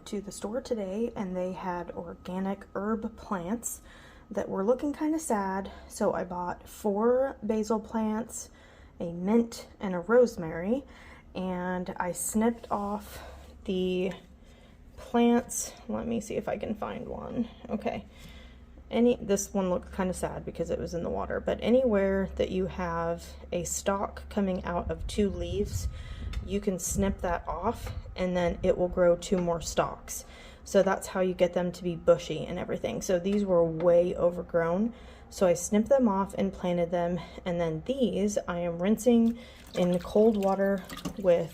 to the store today and they had organic herb plants that were looking kind of sad. So I bought 4 basil plants, a mint, and a rosemary. And I snipped off the plants. Let me see if I can find one. Okay. This one looked kind of sad because it was in the water, but anywhere that you have a stalk coming out of 2 leaves, you can snip that off and then it will grow 2 more stalks. So that's how you get them to be bushy and everything. So these were way overgrown. So I snipped them off and planted them. And then these I am rinsing in cold water with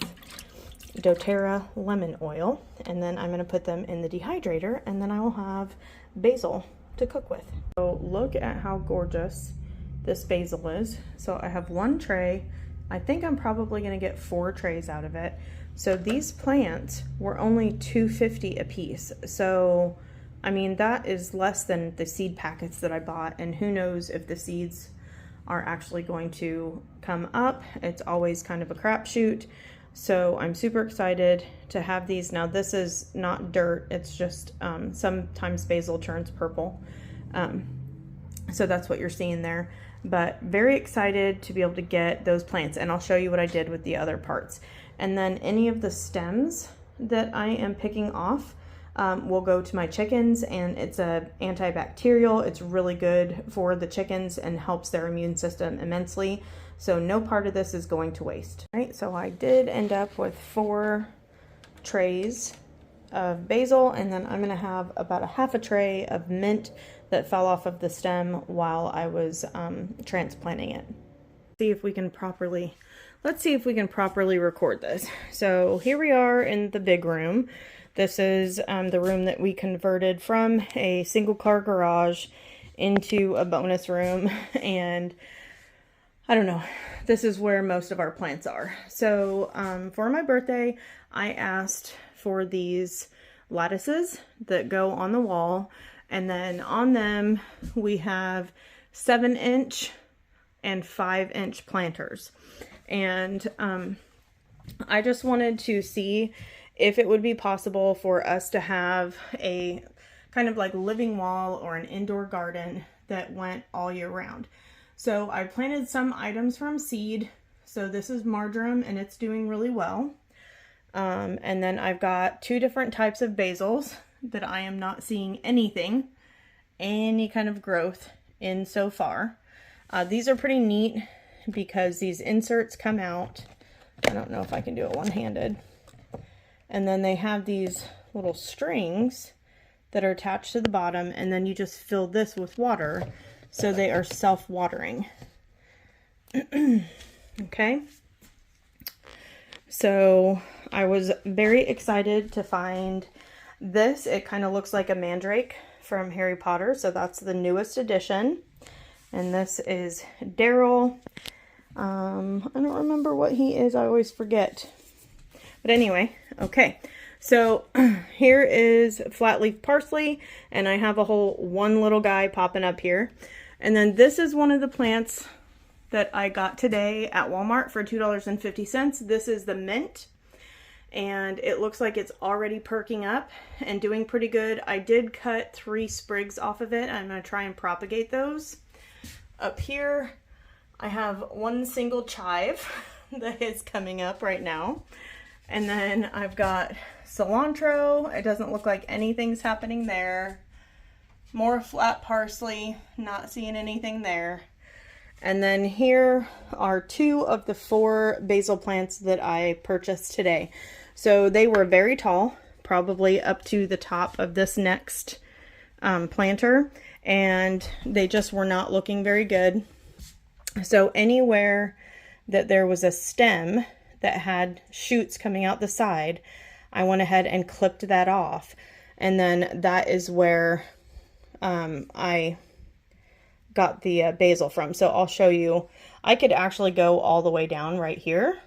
doTERRA lemon oil. And then I'm gonna put them in the dehydrator and then I will have basil to cook with. So look at how gorgeous this basil is. So I have 1 tray. I think I'm probably gonna get 4 trays out of it. So these plants were only $2.50 a piece. So, I mean, that is less than the seed packets that I bought, and who knows if the seeds are actually going to come up. It's always kind of a crapshoot. So I'm super excited to have these. Now this is not dirt, it's just sometimes basil turns purple. So that's what you're seeing there. But very excited to be able to get those plants, and I'll show you what I did with the other parts. And then any of the stems that I am picking off will go to my chickens, and it's a antibacterial. It's really good for the chickens and helps their immune system immensely. So no part of this is going to waste. All right, so I did end up with 4 trays of basil, and then I'm gonna have about a half a tray of mint that fell off of the stem while I was transplanting it. Let's see if we can properly record this. So here we are in the big room. This is the room that we converted from a single car garage into a bonus room, and I don't know, this is where most of our plants are. So for my birthday, I asked for these lattices that go on the wall, and then on them we have 7-inch and 5-inch planters. And I just wanted to see if it would be possible for us to have a kind of like living wall or an indoor garden that went all year round. So I planted some items from seed. So this is marjoram and it's doing really well. And then I've got 2 different types of basils that I am not seeing any kind of growth in so far. These are pretty neat because these inserts come out. I don't know if I can do it one-handed. And then they have these little strings that are attached to the bottom, and then you just fill this with water, so they are self-watering. Okay. So I was very excited to find this. It kind of looks like a mandrake from Harry Potter, so that's the newest edition. And this is Daryl. I don't remember what he is. I always forget. But anyway, okay. So here is flat leaf parsley, and I have a whole 1 little guy popping up here. And then this is one of the plants that I got today at Walmart for $2.50. This is the mint, and it looks like it's already perking up and doing pretty good. I did cut 3 sprigs off of it. I'm going to try and propagate those. Up here, I have 1 single chive that is coming up right now. And then I've got cilantro. It doesn't look like anything's happening there. More flat parsley, not seeing anything there. And then here are 2 of the 4 basil plants that I purchased today. So they were very tall, probably up to the top of this next planter, and they just were not looking very good. So anywhere that there was a stem that had shoots coming out the side, I went ahead and clipped that off. And then that is where I got the basil from. So I'll show you. I could actually go all the way down right here.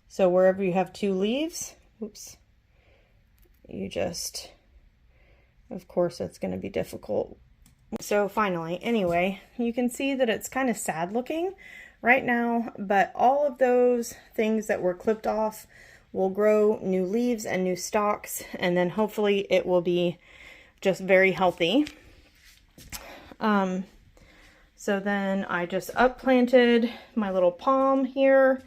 So wherever you have 2 leaves, oops, you just, of course, it's going to be difficult. So finally, anyway, you can see that it's kind of sad looking right now, but all of those things that were clipped off will grow new leaves and new stalks, and then hopefully it will be just very healthy. So then I just upplanted my little palm here.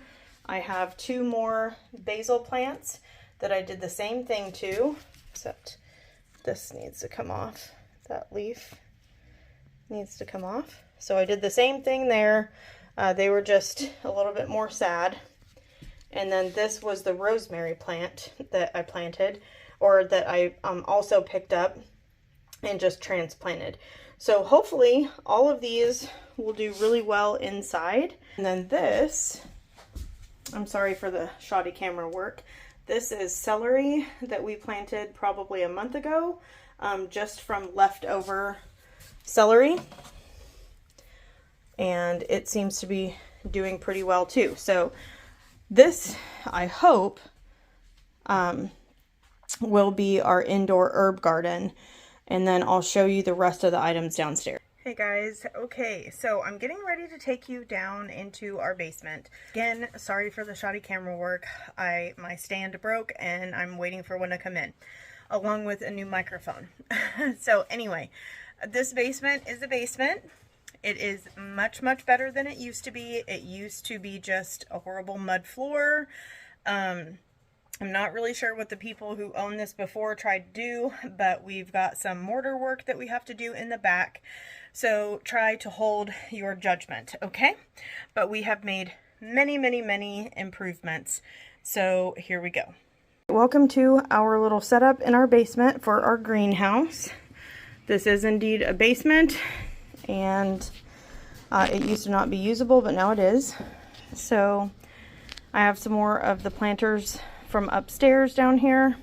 I have 2 more basil plants that I did the same thing to, except this needs to come off. That leaf needs to come off. So I did the same thing there. They were just a little bit more sad. And then this was the rosemary plant that I planted, or that I also picked up and just transplanted. So hopefully all of these will do really well inside. And then this, I'm sorry for the shoddy camera work. This is celery that we planted probably a month ago, just from leftover celery. And it seems to be doing pretty well too. So this, I hope, will be our indoor herb garden. And then I'll show you the rest of the items downstairs. Hey guys, okay, so I'm getting ready to take you down into our basement. Again, sorry for the shoddy camera work. My stand broke and I'm waiting for one to come in, along with a new microphone. So anyway, this basement is a basement. It is much, much better than it used to be. It used to be just a horrible mud floor. I'm not really sure what the people who owned this before tried to do, but we've got some mortar work that we have to do in the back. So try to hold your judgment, okay? But we have made many, many, many improvements. So here we go. Welcome to our little setup in our basement for our greenhouse. This is indeed a basement, and it used to not be usable, but now it is. So I have some more of the planters from upstairs down here,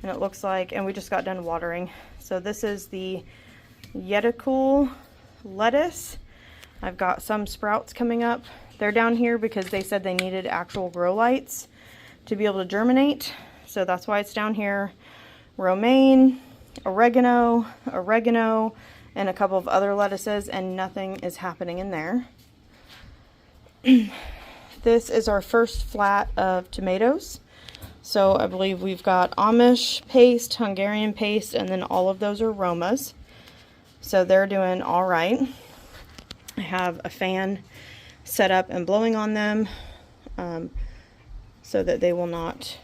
and it looks like, and we just got done watering. So this is the Yeticool lettuce. I've got some sprouts coming up. They're down here because they said they needed actual grow lights to be able to germinate. So that's why it's down here. Romaine, oregano, and a couple of other lettuces, and nothing is happening in there. This is our first flat of tomatoes. So I believe we've got Amish paste, Hungarian paste, and then all of those are Romas. So they're doing all right. I have a fan set up and blowing on them so that they will not,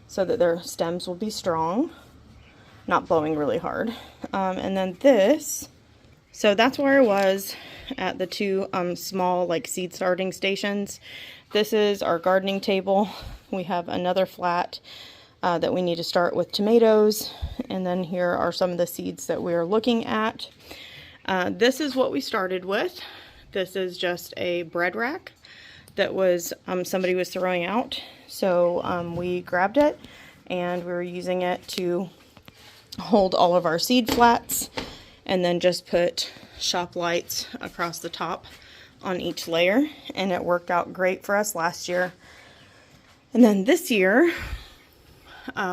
so that their stems will be strong, not blowing really hard. And then this, so that's where I was at the 2 small like seed starting stations. This is our gardening table. We have another flat that we need to start with tomatoes, and then here are some of the seeds that we're looking at. This is what we started with. This is just a bread rack that was somebody was throwing out, so we grabbed it and we were using it to hold all of our seed flats, and then just put shop lights across the top on each layer, and it worked out great for us last year. And then this year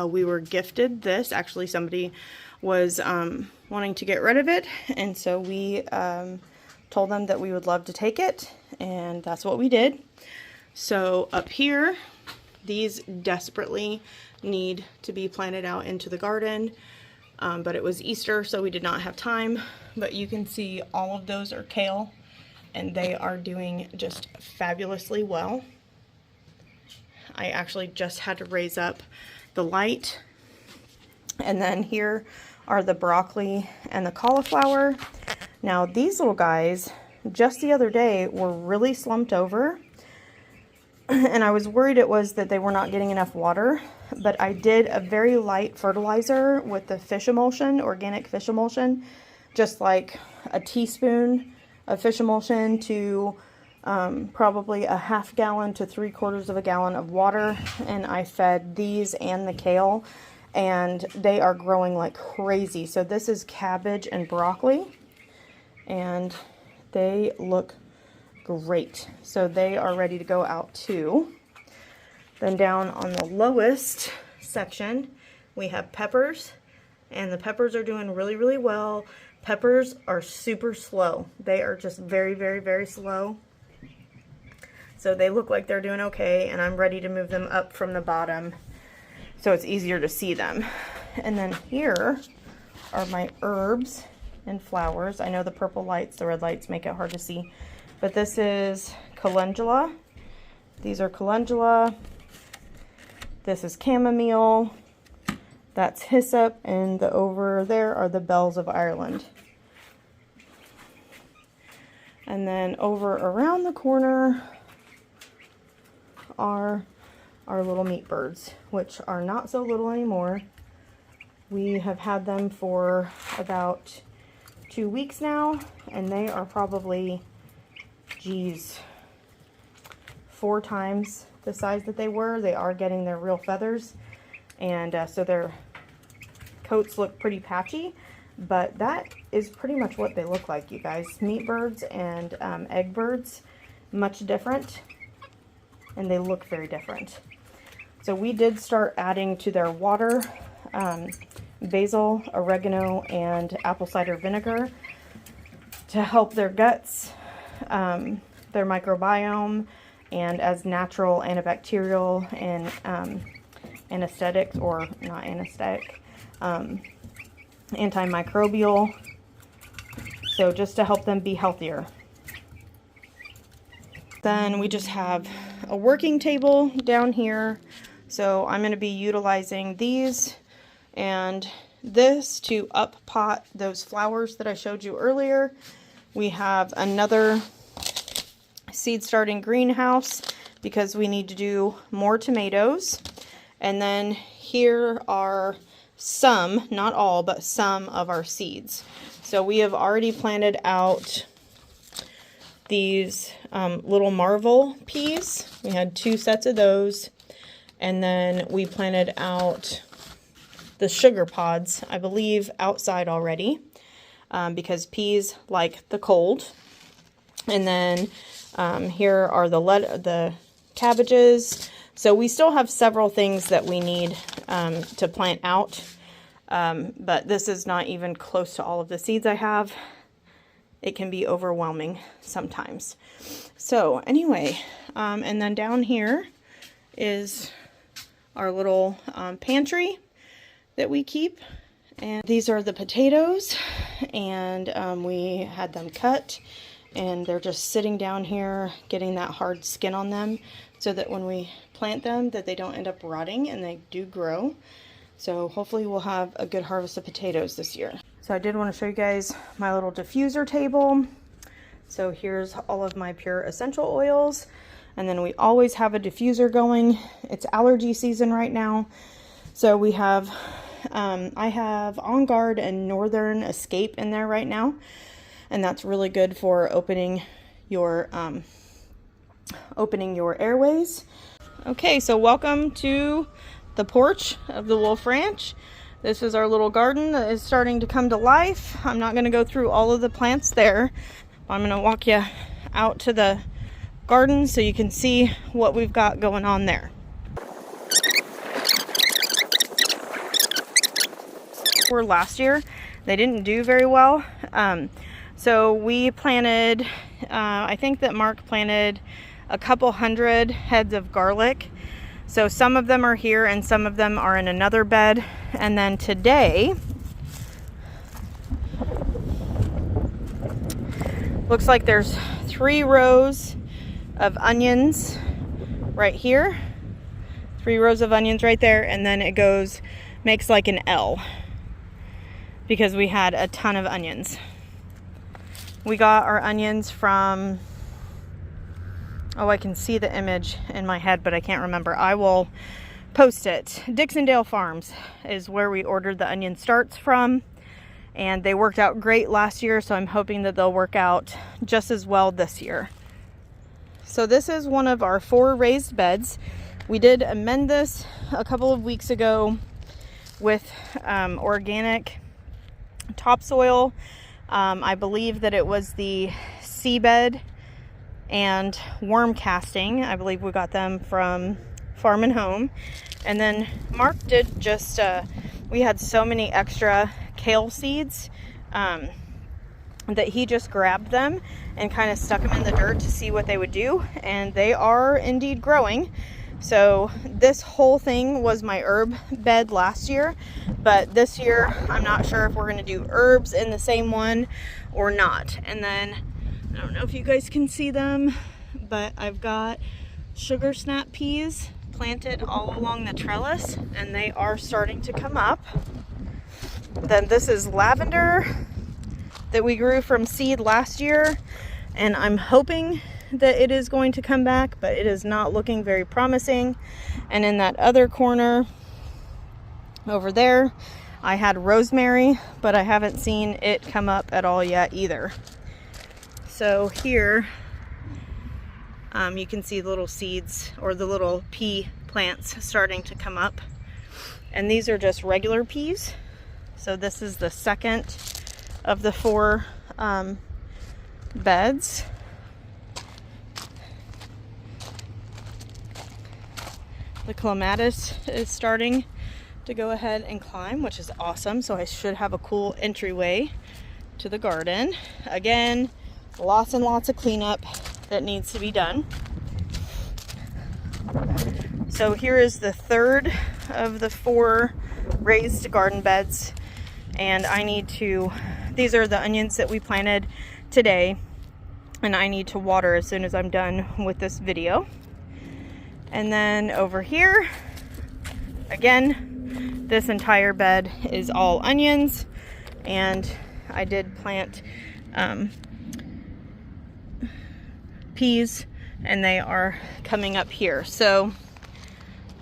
we were gifted this. Actually, somebody was wanting to get rid of it, and so we told them that we would love to take it, and that's what we did. So up here, these desperately need to be planted out into the garden, but it was Easter, so we did not have time. But you can see all of those are kale, and they are doing just fabulously well. I actually just had to raise up the light. And then here are the broccoli and the cauliflower. Now these little guys, just the other day, were really slumped over. And I was worried it was that they were not getting enough water. But I did a very light fertilizer with the fish emulsion, organic fish emulsion. Just like a teaspoon of fish emulsion to probably a ½ gallon to 3/4 gallon of water, and I fed these and the kale, and they are growing like crazy. So this is cabbage and broccoli, and they look great. So they are ready to go out too. Then down on the lowest section we have peppers, and the peppers are doing really, really well. Peppers are super slow. They are just very, very, very slow. So they look like they're doing okay, and I'm ready to move them up from the bottom so it's easier to see them. And then here are my herbs and flowers. I know the purple lights, the red lights make it hard to see, but this is calendula. These are calendula. This is chamomile. That's hyssop, and the over there are the bells of Ireland. And then over around the corner are our little meat birds, which are not so little anymore. We have had them for about 2 weeks now, and they are probably, geez, 4 times the size that they were. They are getting their real feathers, and so their coats look pretty patchy, but that is pretty much what they look like, you guys. Meat birds and egg birds, much different, and they look very different. So we did start adding to their water basil, oregano, and apple cider vinegar to help their guts, their microbiome, and as natural antibacterial and anesthetics, or not anesthetic, antimicrobial, so just to help them be healthier. Then we just have a working table down here, so I'm going to be utilizing these and this to up pot those flowers that I showed you earlier. We have another seed starting greenhouse because we need to do more tomatoes. And then here are some, not all, but some of our seeds. So we have already planted out these little marvel peas. We had 2 sets of those. And then we planted out the sugar pods, I believe, outside already, because peas like the cold. And then here are the cabbages. So we still have several things that we need to plant out, but this is not even close to all of the seeds I have. It can be overwhelming sometimes. So anyway, and then down here is our little pantry that we keep. And these are the potatoes, and we had them cut, and they're just sitting down here getting that hard skin on them so that when we plant them that they don't end up rotting, and they do grow. So hopefully we'll have a good harvest of potatoes this year. So I did want to show you guys my little diffuser table. So here's all of my pure essential oils, and then we always have a diffuser going. It's allergy season right now, so we have I have On Guard and Northern Escape in there right now, and that's really good for opening your airways. Okay, so welcome to the porch of the Wolf Ranch. This is our little garden that is starting to come to life. I'm not going to go through all of the plants there. I'm going to walk you out to the garden so you can see what we've got going on there. For last year, they didn't do very well. So we planted, I think that Mark planted a couple hundred heads of garlic. So some of them are here and some of them are in another bed. And then today, looks like there's 3 rows of onions right here, 3 rows of onions right there, and then it goes, makes like an L because we had a ton of onions. We got our onions from, oh, I can see the image in my head, but I can't remember. I will post it. Dixondale Farms is where we ordered the onion starts from, and they worked out great last year, so I'm hoping that they'll work out just as well this year. So this is one of our 4 raised beds. We did amend this a couple of weeks ago with organic topsoil. I believe that it was the seabed and worm casting. I believe we got them from Farm and Home. And then Mark did just, we had so many extra kale seeds that he just grabbed them and kind of stuck them in the dirt to see what they would do, and they are indeed growing. So this whole thing was my herb bed last year, but this year I'm not sure if we're going to do herbs in the same one or not. And then I don't know if you guys can see them, but I've got sugar snap peas planted all along the trellis, and they are starting to come up. Then this is lavender that we grew from seed last year, and I'm hoping that it is going to come back, but it is not looking very promising. And in that other corner over there, I had rosemary, but I haven't seen it come up at all yet either. So here you can see the little seeds, or the little pea plants, starting to come up, and these are just regular peas. So this is the second of the 4 beds. The clematis is starting to go ahead and climb, which is awesome. So I should have a cool entryway to the garden. Again, lots and lots of cleanup that needs to be done. So here is the third of the 4 raised garden beds, and I need to, these are the onions that we planted today, and I need to water as soon as I'm done with this video. And then over here, again, this entire bed is all onions, and I did plant peas, and they are coming up here. So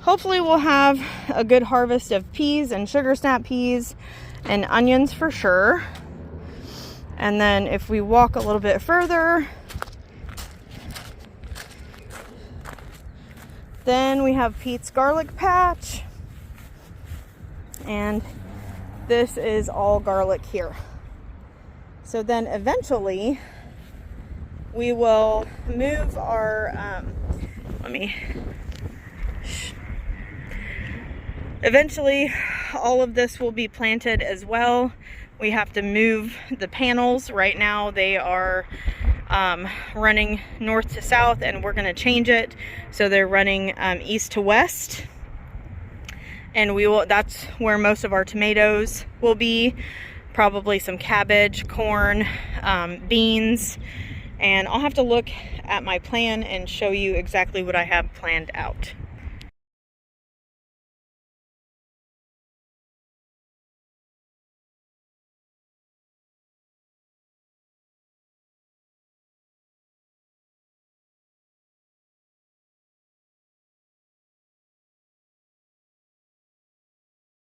hopefully we'll have a good harvest of peas and sugar snap peas and onions for sure. And then if we walk a little bit further, then we have Pete's garlic patch, and this is all garlic here. So then eventually we will move our, eventually all of this will be planted as well. We have to move the panels. Right now they are running north to south, and we're going to change it so they're running east to west, and that's where most of our tomatoes will be, probably some cabbage, corn, beans, and I'll have to look at my plan and show you exactly what I have planned out.